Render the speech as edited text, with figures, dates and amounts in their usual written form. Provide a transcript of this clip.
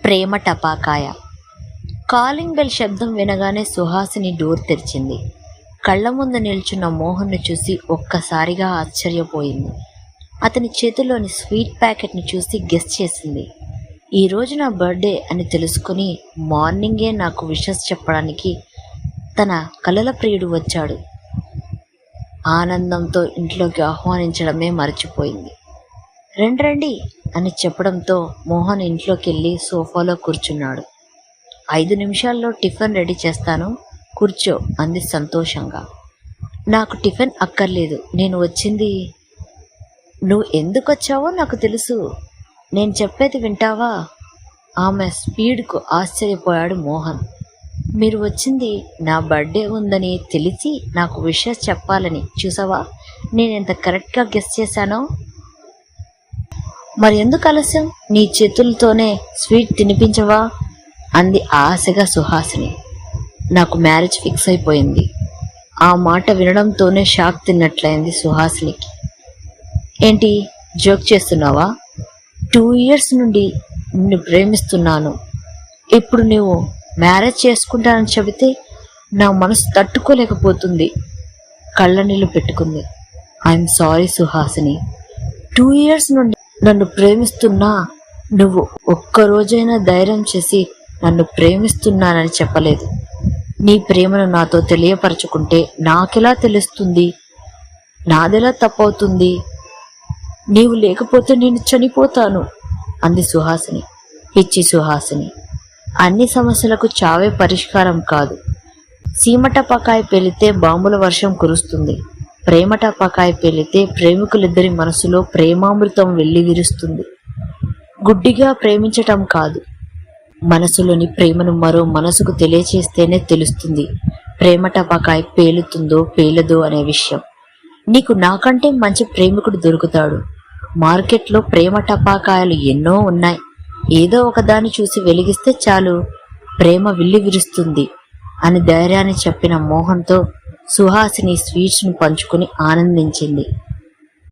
ప్రేమ టపాకాయ. Calling bell శబ్దం వినగానే Suhasini door తెరిచింది. కళ్ల ముందు నిల్చున్న మోహన్ను చూసి ఒక్కసారిగా ఆశ్చర్యపోయింది. అతని చేతిలోని స్వీట్ ప్యాకెట్ని చూసి గెస్ చేసింది. ఈరోజు నా బర్త్డే అని తెలుసుకుని మార్నింగే నాకు విషెస్ చెప్పడానికి తన కలల ప్రియుడు వచ్చాడు. ఆనందంతో ఇంట్లోకి ఆహ్వానించడమే మర్చిపోయింది. రండి అని చెప్పడంతో మోహన్ ఇంట్లోకి వెళ్ళి సోఫాలో కూర్చున్నాడు. 5 నిమిషాల్లో టిఫిన్ రెడీ చేస్తాను, కూర్చో అంది సంతోషంగా. నాకు టిఫిన్ అక్కర్లేదు, నేను వచ్చింది. నువ్వు ఎందుకు వచ్చావో నాకు తెలుసు, నేను చెప్పేది వింటావా? ఆమె స్పీడ్కు ఆశ్చర్యపోయాడు మోహన్. మీరు వచ్చింది నా బర్త్డే ఉందని తెలిసి నాకు విషయం చెప్పాలని. చూసావా నేను ఎంత కరెక్ట్గా గెస్ చేశానో. మరి ఎందుకు ఆలస్యం? నీ చేతులతోనే స్వీట్ తినిపించవా అంది ఆశగా సుహాసిని. నాకు మ్యారేజ్ ఫిక్స్ అయిపోయింది. ఆ మాట వినడంతోనే షాక్ తిన్నట్లయింది సుహాసినికి. ఏంటి జోక్ చేస్తున్నావా? 2 years నుండి నిన్ను ప్రేమిస్తున్నాను. ఇప్పుడు నువ్వు మ్యారేజ్ చేసుకుంటానని చెబితే నా మనసు తట్టుకోలేకపోతుంది. కళ్ళ నీళ్ళు పెట్టుకుంది. I'm sorry Suhasini. 2 years నుండి నన్ను ప్రేమిస్తున్నా నువ్వు ఒక్కరోజైనా ధైర్యం చేసి నన్ను ప్రేమిస్తున్నానని చెప్పలేదు. నీ ప్రేమను నాతో తెలియపరచుకుంటే నాకెలా తెలుస్తుంది? నాదెలా తప్పవుతుంది? నీవు లేకపోతే నేను చనిపోతాను అంది సుహాసిని. పిచ్చి సుహాసిని, అన్ని సమస్యలకు చావే పరిష్కారం కాదు. సీమటపాకాయ పేలితే బాంబుల వర్షం కురుస్తుంది. ప్రేమ టపాకాయ పేలితే ప్రేమికులిద్దరి మనసులో ప్రేమామృతం వెళ్ళి విరుస్తుంది. గుడ్డిగా ప్రేమించటం కాదు, మనసులోని ప్రేమను మరో మనసుకు తెలియచేస్తేనే తెలుస్తుంది ప్రేమ టపాకాయ పేలుతుందో పేలదో అనే విషయం. నీకు నాకంటే మంచి ప్రేమికుడు దొరుకుతాడు. మార్కెట్లో ప్రేమ టపాకాయలు ఎన్నో ఉన్నాయి. ఏదో ఒకదాన్ని చూసి వెలిగిస్తే చాలు, ప్రేమ విల్లి విరుస్తుంది అని ధైర్యాన్ని చెప్పిన మోహన్తో సుహాసిని స్వీట్స్ను పంచుకుని ఆనందించింది.